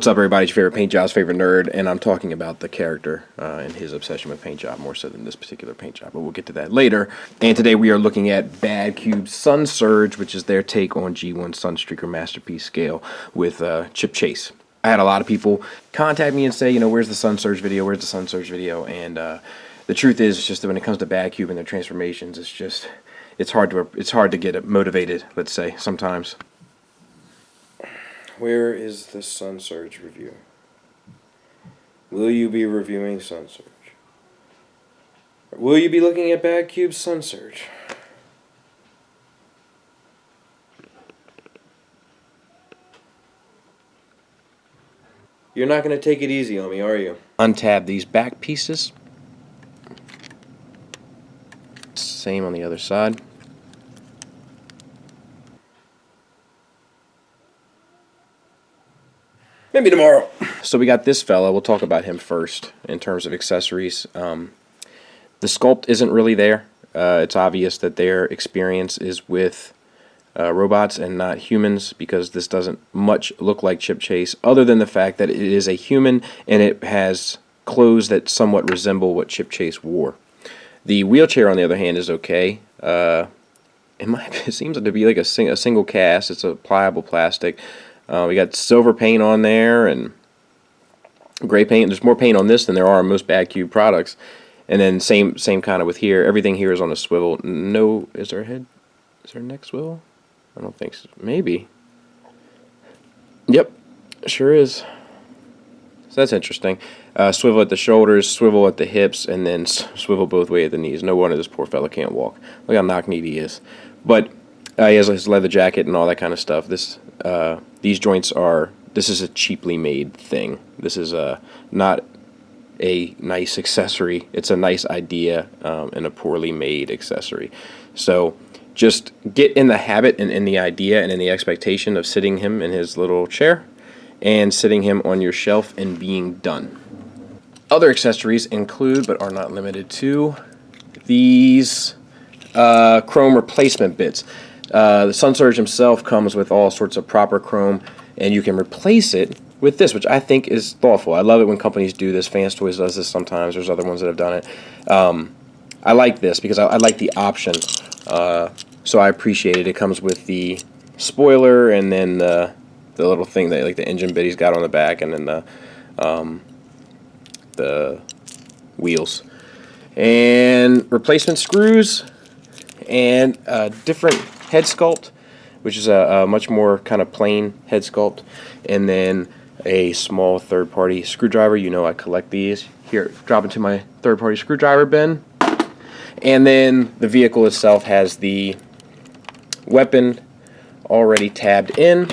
What's up, everybody? It's your favorite paint job's favorite nerd, and I'm talking about the character and his obsession with paint job more so than this particular paint job, but we'll get to that later. And today we are looking at Bad Cube SunSurge, which is their take on G1 SunStreaker Masterpiece scale with chip chase. I had a lot of people contact me and say, you know, where's the SunSurge video? Where's the SunSurge video? And the truth is, it's just that when it comes to Bad Cube and their transformations, it's hard to get it motivated. Let's say sometimes. Where is the SunSurge review? Will you be reviewing SunSurge? Or will you be looking at Bad Cube SunSurge? You're not going to take it easy on me, are you? Untab these back pieces. Same on the other side. Maybe tomorrow. So we got this fella. We'll talk about him first in terms of accessories. The sculpt isn't really there. It's obvious that their experience is with robots and not humans, because this doesn't much look like Chip Chase, other than the fact that it is a human and it has clothes that somewhat resemble what Chip Chase wore. The wheelchair, on the other hand, is okay. It seems to be like a single cast. It's a pliable plastic. We got silver paint on there and gray paint. There's more paint on this than there are on most Bad Cube products. And then same kind of with here. Everything here is on a swivel. No, is there a head? Is there a neck swivel? I don't think so. Maybe. Yep, sure is. So that's interesting. Swivel at the shoulders, swivel at the hips, and then swivel both ways at the knees. No wonder this poor fella can't walk. Look how knock-kneed he is. But he has his leather jacket and all that kind of stuff. These joints are, this is a cheaply made thing. This is not a nice accessory. It's a nice idea and a poorly made accessory. So just get in the habit and in the idea and in the expectation of sitting him in his little chair and sitting him on your shelf and being done. Other accessories include, but are not limited to, these chrome replacement bits. The SunSurge himself comes with all sorts of proper chrome, and you can replace it with this, which I think is thoughtful. I love it when companies do this. Fanstoys does this sometimes. There's other ones that have done it. I like this because I like the option, so I appreciate it. It comes with the spoiler and then the little thing that, like the engine bit he's got on the back, and then the wheels and replacement screws and different head sculpt, which is a much more kind of plain head sculpt, and then a small third-party screwdriver. You know I collect these. Here, drop into my third-party screwdriver bin. And then the vehicle itself has the weapon already tabbed in.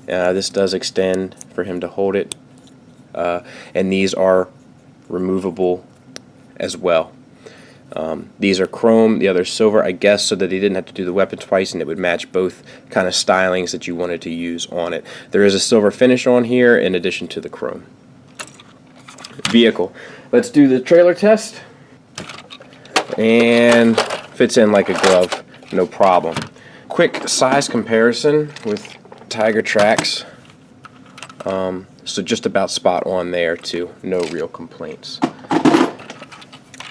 This does extend for him to hold it, and these are removable as well. These are chrome, the other silver, I guess, so that they didn't have to do the weapon twice and it would match both kind of stylings that you wanted to use on it. There is a silver finish on here in addition to the chrome. Vehicle. Let's do the trailer test. And fits in like a glove, no problem. Quick size comparison with Tiger Tracks. So just about spot on there too, no real complaints.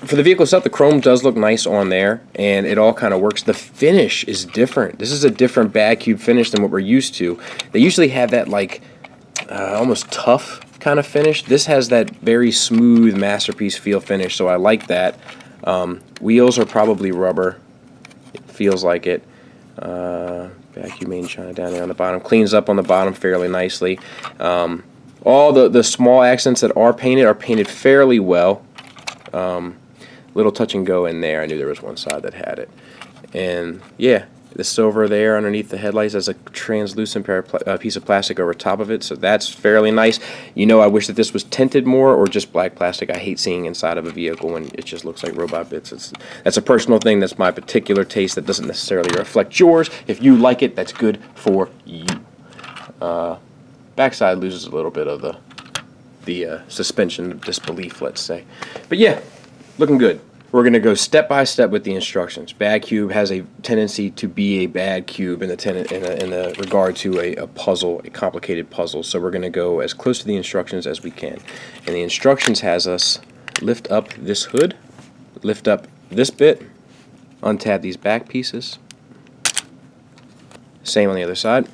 For the vehicle itself, the chrome does look nice on there, and it all kind of works. The finish is different. This is a different Bad Cube finish than what we're used to. They usually have that like almost tough kind of finish. This has that very smooth masterpiece feel finish, so I like that. Wheels are probably rubber. It feels like it. Vacuum main China down there on the bottom. Cleans up on the bottom fairly nicely. All the small accents that are painted fairly well. Little touch and go in there. I knew there was one side that had it. And yeah, the silver there underneath the headlights has a translucent piece of plastic over top of it, so that's fairly nice. You know, I wish that this was tinted more or just black plastic. I hate seeing inside of a vehicle when it just looks like robot bits. That's a personal thing. That's my particular taste. That doesn't necessarily reflect yours. If you like it, that's good for you. Backside loses a little bit of the suspension of disbelief, let's say. But yeah, looking good. We're going to go step by step with the instructions. BadCube has a tendency to be a bad cube in the regard to a puzzle, a complicated puzzle. So we're going to go as close to the instructions as we can. And the instructions has us lift up this hood, lift up this bit, untab these back pieces. Same on the other side.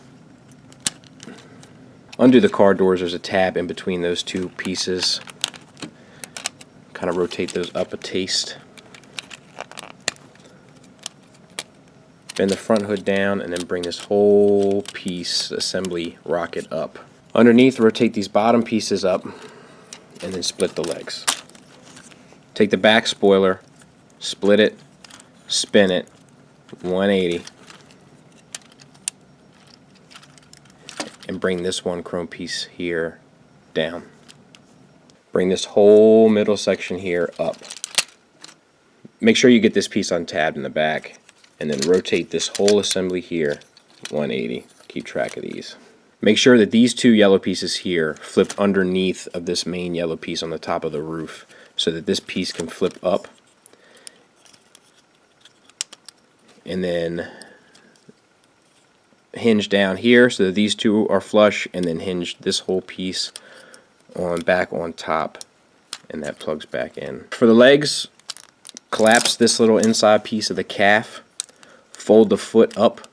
Undo the car doors. There's a tab in between those two pieces. Kind of rotate those up a taste. Bend the front hood down and then bring this whole piece assembly rocket up. Underneath, rotate these bottom pieces up and then split the legs. Take the back spoiler, split it, spin it 180, and bring this one chrome piece here down. Bring this whole middle section here up. Make sure you get this piece untabbed in the back, and then rotate this whole assembly here 180. Keep track of these. Make sure that these two yellow pieces here flip underneath of this main yellow piece on the top of the roof so that this piece can flip up, and then hinge down here so that these two are flush, and then hinge this whole piece back on top, and that plugs back in. For the legs, collapse this little inside piece of the calf. Fold the foot up.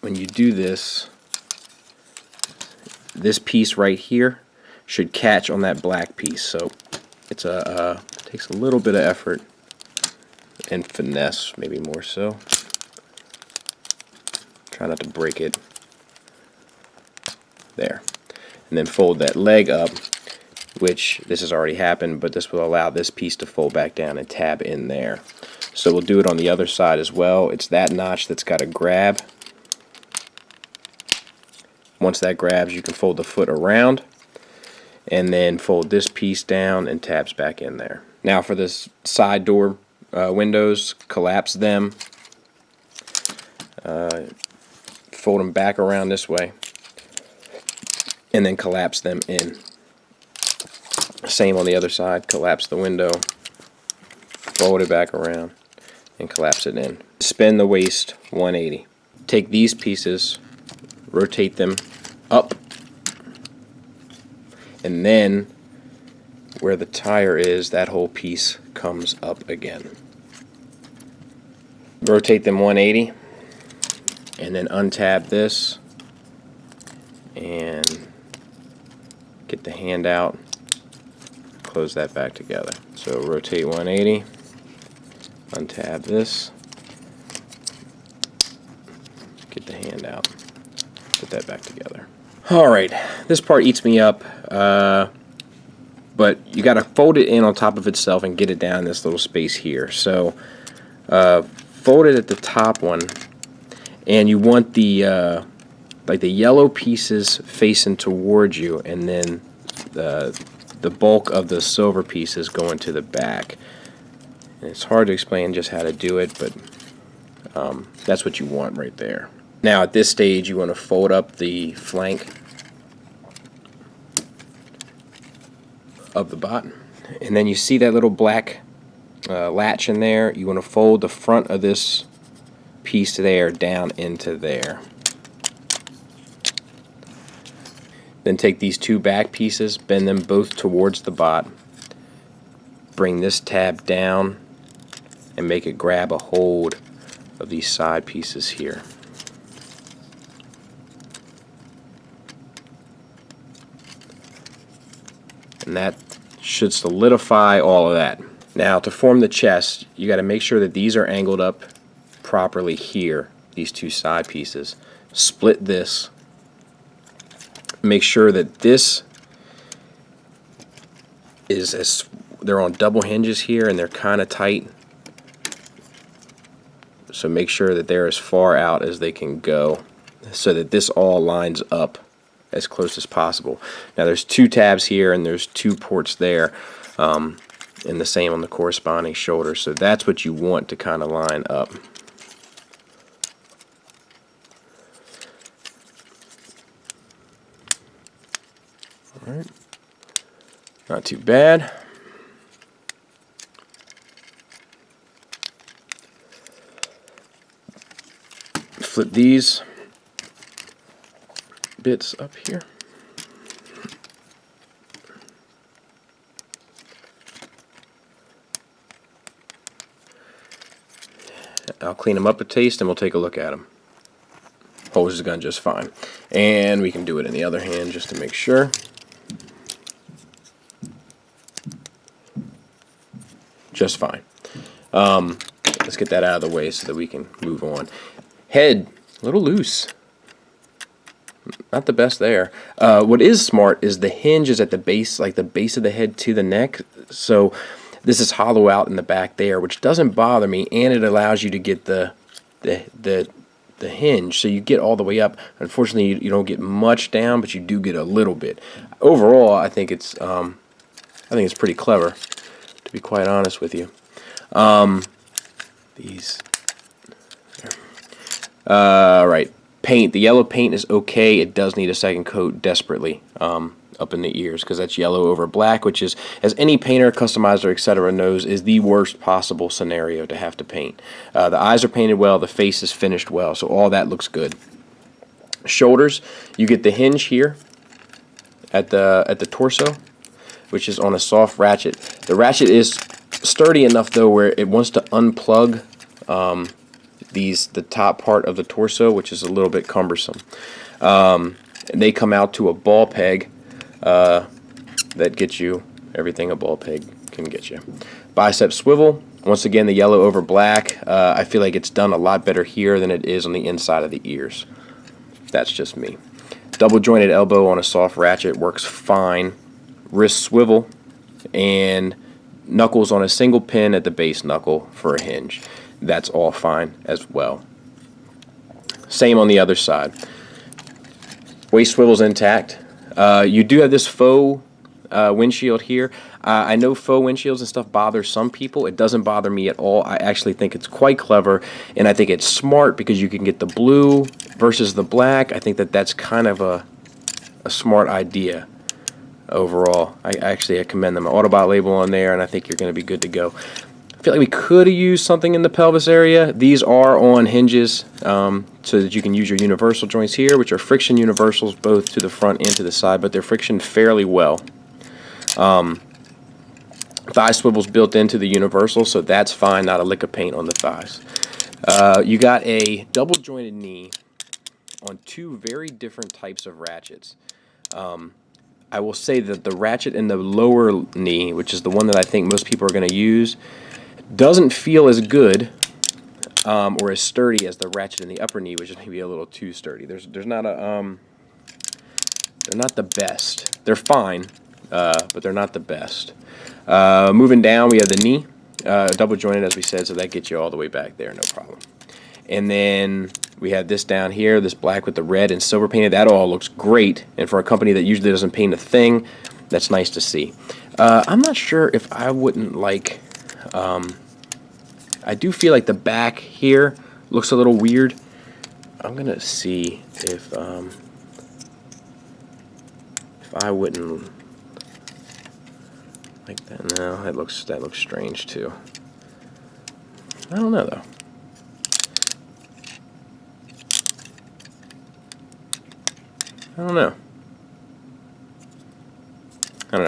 When you do this, this piece right here should catch on that black piece. So it's takes a little bit of effort and finesse, maybe more so. Try not to break it. There. And then fold that leg up, which this has already happened, but this will allow this piece to fold back down and tab in there. So we'll do it on the other side as well. It's that notch that's got to grab. Once that grabs, you can fold the foot around and then fold this piece down and tabs back in there. Now for this side door windows, collapse them. Fold them back around this way and then collapse them in. Same on the other side. Collapse the window, fold it back around, and collapse it in. Spin the waist 180. Take these pieces, rotate them up, and then where the tire is, that whole piece comes up again. Rotate them 180, and then untab this, and get the hand out, close that back together. So rotate 180, untab this, get the hand out, put that back together. Alright, this part eats me up, but you got to fold it in on top of itself and get it down in this little space here. So fold it at the top one, and you want the like the yellow pieces facing towards you, and then the bulk of the silver pieces going to the back. And it's hard to explain just how to do it, but that's what you want right there. Now at this stage you want to fold up the flank of the bot, and then you see that little black latch in there. You want to fold the front of this piece there down into there. Then take these two back pieces, bend them both towards the bot, bring this tab down and make it grab a hold of these side pieces here. And that should solidify all of that. Now to form the chest, you got to make sure that these are angled up properly here, these two side pieces. Split this. Make sure that this is they're on double hinges here and they're kind of tight. So make sure that they're as far out as they can go so that this all lines up as close as possible. Now there's two tabs here and there's two ports there, and the same on the corresponding shoulder. So that's what you want to kind of line up. Alright, not too bad. flip these bits up here. I'll clean them up a taste and we'll take a look at them. Holds the gun just fine. And we can do it in the other hand just to make sure. Just fine. Let's get that out of the way so that we can move on. Head, a little loose. Not the best there. What is smart is the hinge is at the base, like the base of the head to the neck. So this is hollow out in the back there, which doesn't bother me, and it allows you to get the hinge, so you get all the way up. Unfortunately, you don't get much down, but you do get a little bit. Overall, I think it's pretty clever, to be quite honest with you. Right. Paint. The yellow paint is okay. It does need a second coat desperately up in the ears, because that's yellow over black, which is, as any painter, customizer, etc. knows, is the worst possible scenario to have to paint. The eyes are painted well, the face is finished well, so all that looks good. Shoulders, you get the hinge here at the torso, which is on a soft ratchet. The ratchet is sturdy enough though where it wants to unplug the top part of the torso, which is a little bit cumbersome. And they come out to a ball peg that gets you everything a ball peg can get you. Bicep swivel, once again the yellow over black. I feel like it's done a lot better here than it is on the inside of the ears. That's just me. Double jointed elbow on a soft ratchet works fine. Wrist swivel and knuckles on a single pin at the base knuckle for a hinge. That's all fine as well. Same on the other side. Waist swivel's intact. You do have this faux windshield here. I know faux windshields and stuff bother some people. It doesn't bother me at all. I actually think it's quite clever, and I think it's smart because you can get the blue versus the black. I think that that's kind of a smart idea overall. I commend them. Autobot label on there, and I think you're going to be good to go. I feel like we could have used something in the pelvis area. These are on hinges so that you can use your universal joints here, which are friction universals both to the front and to the side, but they're frictioned fairly well. Thigh swivel's built into the universal, so that's fine, not a lick of paint on the thighs. You got a double jointed knee on two very different types of ratchets. I will say that the ratchet in the lower knee, which is the one that I think most people are going to use, doesn't feel as good or as sturdy as the ratchet in the upper knee, which is maybe a little too sturdy. There's not a they're not the best. They're fine, but they're not the best. Moving down, we have the knee, double jointed as we said, so that gets you all the way back there, no problem. And then we have this down here, this black with the red and silver painted. That all looks great, and for a company that usually doesn't paint a thing, that's nice to see. I'm not sure if I wouldn't like. I do feel like the back here looks a little weird. I'm gonna see if I wouldn't like that. No, that looks strange too. I don't know though. I don't know.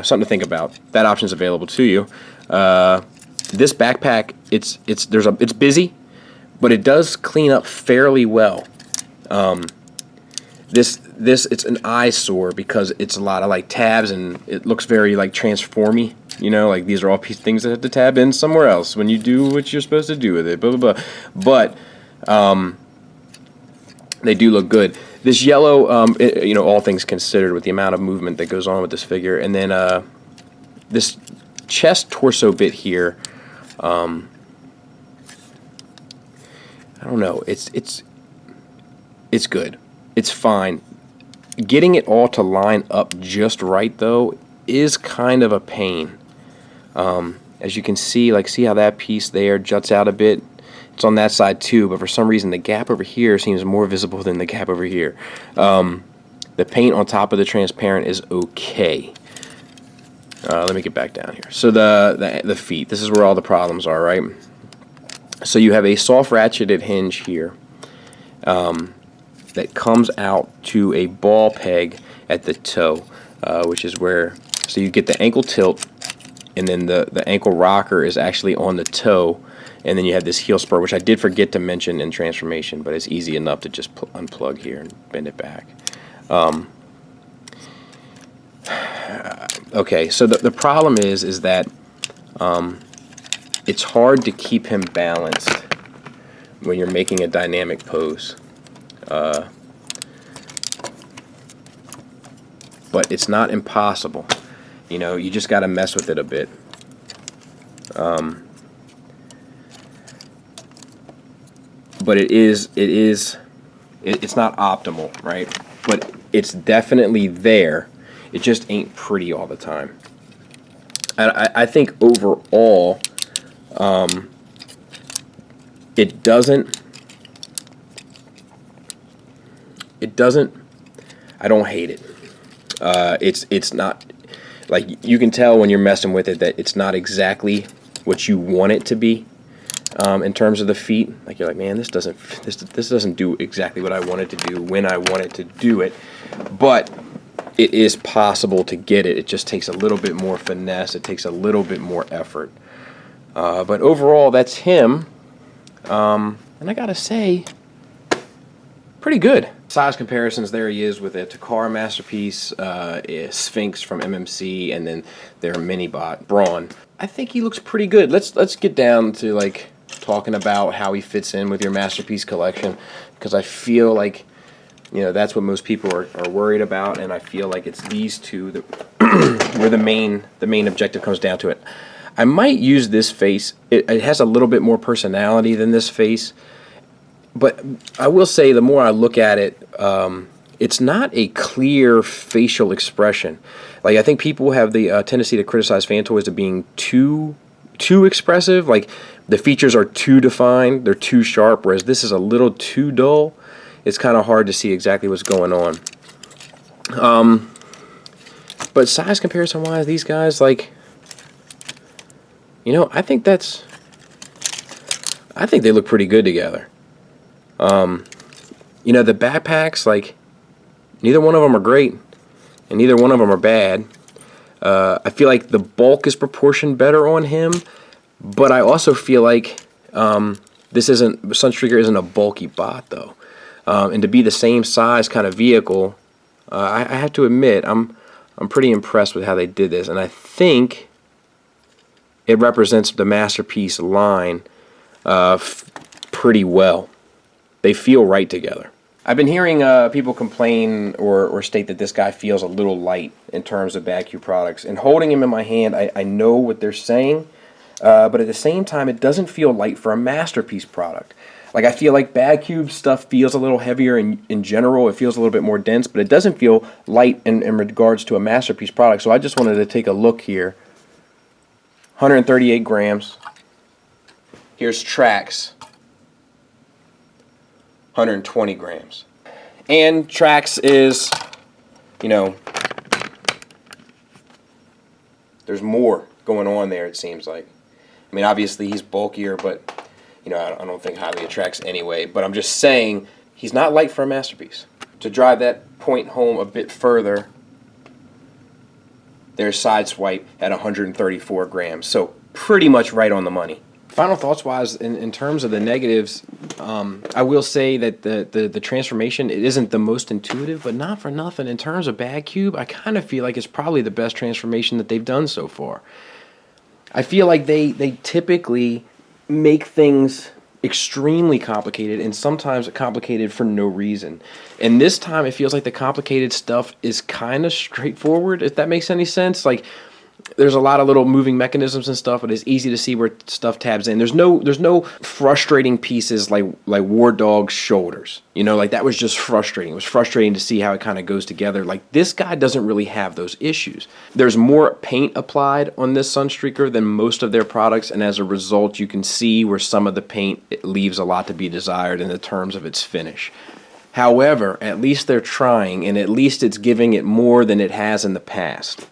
Something to think about. That option's available to you. This backpack, it's busy, but it does clean up fairly well. It's an eyesore because it's a lot of like tabs, and it looks very like transformy. You know, like these are all things that have to tab in somewhere else when you do what you're supposed to do with it. Blah blah blah. But they do look good. This yellow, all things considered, with the amount of movement that goes on with this figure, and then this chest torso bit here, I don't know. It's good. It's fine. Getting it all to line up just right though is kind of a pain. As you can see, see how that piece there juts out a bit. It's on that side too, but for some reason the gap over here seems more visible than the gap over here. The paint on top of the transparent is okay. Let me get back down here. So the feet, this is where all the problems are, right? So you have a soft ratcheted hinge here. that comes out to a ball peg at the toe, which is where, so you get the ankle tilt, and then the ankle rocker is actually on the toe, and then you have this heel spur, which I did forget to mention in transformation, but it's easy enough to just unplug here and bend it back. Okay, so the problem is that it's hard to keep him balanced when you're making a dynamic pose. But it's not impossible. You know, you just got to mess with it a bit. But it's not optimal, right? But it's definitely there. It just ain't pretty all the time. And I think overall, it doesn't, I don't hate it. It's not, like, you can tell when you're messing with it that it's not exactly what you want it to be, in terms of the feet. Like, you're like, man, this doesn't do exactly what I want it to do when I want it to do it. But it is possible to get it. It just takes a little bit more finesse. It takes a little bit more effort. But overall, that's him. And I gotta say, pretty good. Size comparisons, there he is with a Takara Masterpiece, Sphinx from MMC, and then their mini-bot, Brawn. I think he looks pretty good. Let's get down to, like, talking about how he fits in with your Masterpiece collection, because I feel like, you know, that's what most people are worried about, and I feel like it's these two that where the main objective comes down to it. I might use this face. It has a little bit more personality than this face, but I will say the more I look at it, it's not a clear facial expression. Like, I think people have the tendency to criticize Fanstoys as being too expressive. Like, the features are too defined, they're too sharp, whereas this is a little too dull. It's kind of hard to see exactly what's going on. But size comparison wise, these guys, like, you know, I think they look pretty good together. You know, the backpacks, like, neither one of them are great, and neither one of them are bad. I feel like the bulk is proportioned better on him, but I also feel like SunStreaker isn't a bulky bot, though. And to be the same size kind of vehicle, I have to admit, I'm pretty impressed with how they did this, and I think it represents the Masterpiece line pretty well. They feel right together. I've been hearing people complain or state that this guy feels a little light in terms of BadCube products. And holding him in my hand, I know what they're saying, but at the same time, it doesn't feel light for a Masterpiece product. Like, I feel like BadCube stuff feels a little heavier in general. It feels a little bit more dense, but it doesn't feel light in regards to a Masterpiece product. So I just wanted to take a look here. 138 grams. Here's Trax. 120 grams. And Trax is, you know, there's more going on there, it seems like. I mean, obviously he's bulkier, but, you know, I don't think highly attracts anyway. But I'm just saying, he's not light for a Masterpiece. To drive that point home a bit further, there's Sideswipe at 134 grams. So pretty much right on the money. Final thoughts wise, in terms of the negatives, I will say that the transformation, it isn't the most intuitive, but not for nothing. In terms of BadCube, I kind of feel like it's probably the best transformation that they've done so far. I feel like they typically make things extremely complicated, and sometimes complicated for no reason. And this time it feels like the complicated stuff is kind of straightforward, if that makes any sense. Like, there's a lot of little moving mechanisms and stuff, but it's easy to see where stuff tabs in. There's no frustrating pieces like Wardog's shoulders. You know, like, that was just frustrating. It was frustrating to see how it kind of goes together. Like, this guy doesn't really have those issues. There's more paint applied on this SunStreaker than most of their products, and as a result, you can see where some of the paint, it leaves a lot to be desired in the terms of its finish. However, at least they're trying, and at least it's giving it more than it has in the past.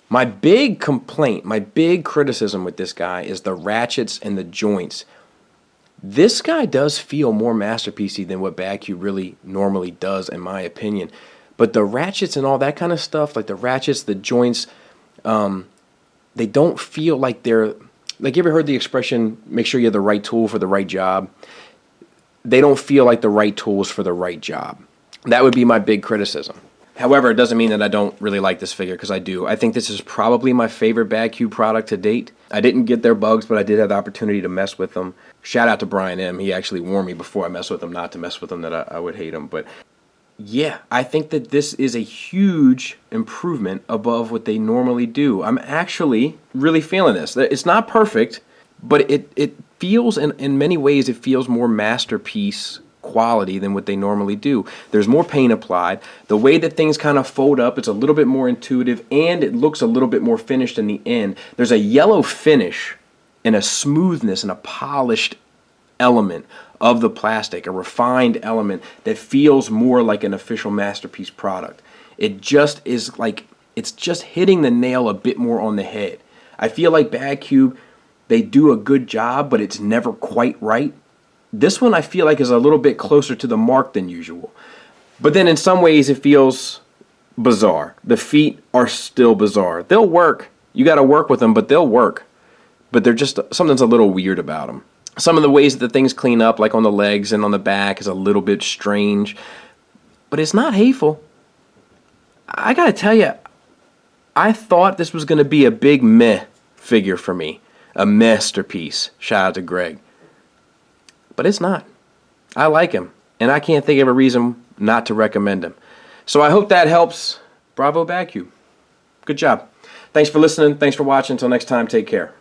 My big complaint, my big criticism with this guy is the ratchets and the joints. This guy does feel more masterpiecey than what BadCube really normally does, in my opinion. But the ratchets and all that kind of stuff, like the ratchets, the joints, they don't feel like they're, like, you ever heard the expression, make sure you have the right tool for the right job? They don't feel like the right tools for the right job. That would be my big criticism. However, it doesn't mean that I don't really like this figure, because I do. I think this is probably my favorite BadCube product to date. I didn't get their bugs, but I did have the opportunity to mess with them. Shout out to Brian M. He actually warned me before I messed with them not to mess with them, that I would hate them. But yeah, I think that this is a huge improvement above what they normally do. I'm actually really feeling this. It's not perfect, but it feels, in many ways, it feels more masterpiece quality than what they normally do. There's more paint applied. The way that things kind of fold up, it's a little bit more intuitive, and it looks a little bit more finished in the end. There's a yellow finish and a smoothness and a polished element of the plastic, a refined element that feels more like an official masterpiece product. It just is like, it's just hitting the nail a bit more on the head. I feel like BadCube, they do a good job, but it's never quite right. This one I feel like is a little bit closer to the mark than usual. But then in some ways it feels bizarre. The feet are still bizarre. They'll work. You got to work with them, but they'll work. But they're just, something's a little weird about them. Some of the ways that the things clean up, like on the legs and on the back, is a little bit strange. But it's not hateful. I got to tell you, I thought this was going to be a big meh figure for me. A masterpiece. Shout out to Greg. But it's not. I like him, and I can't think of a reason not to recommend him. So I hope that helps. Bravo, BadCube. Good job. Thanks for listening. Thanks for watching. Until next time, take care.